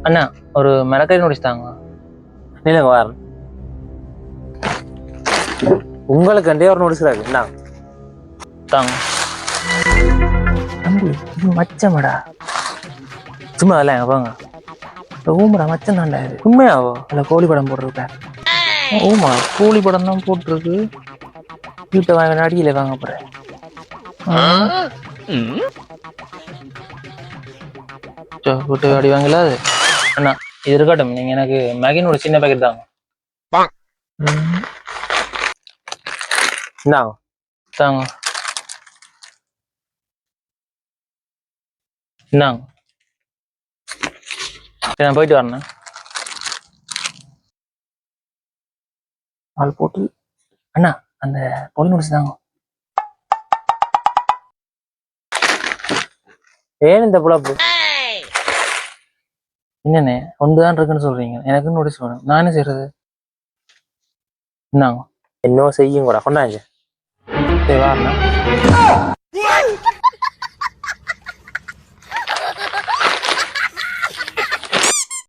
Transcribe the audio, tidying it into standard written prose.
அண்ணா ஒரு மிளகாய் நோட்டீஸ் தாங்க. இல்லைங்க வாரன் உங்களுக்கு ஒரு நோட்டீஸ் இருக்கு என்ன தாங்க. தம்பி இது மச்சமடா. சும்மா இல்லை எங்க போங்க ஊமடா மச்சம் தாண்டா இது. உண்மையாவோ அதில் கோழி படம் போட்டிருக்கேன். ஓமா கோழி படம் தான் போட்டிருக்கு. வீட்டை வாங்க அடியில் வாங்க போகிறேன். வீட்டு அடி வாங்கல அது. அண்ணா இது இருக்கட்டும், நீங்கள் எனக்கு மேகின் ஒரு சின்ன பேக்கெட் தாங்க. என்ன தாங்க என்னங்க. நான் போயிட்டு வரேன். ஆள் போட்டு அண்ணா அந்த பொழு நோட்டீஸ் தாங்க. ஏன் இந்த புழப்பு என்னண்ணே ஒன்றுதான் இருக்குன்னு சொல்றீங்க, எனக்கு நோட்டீஸ் வேணும். நான் என்ன செய்யறது? என்னங்க இன்னும் செய்யும் கூட கொண்டாங்க சரி வாண்ணா.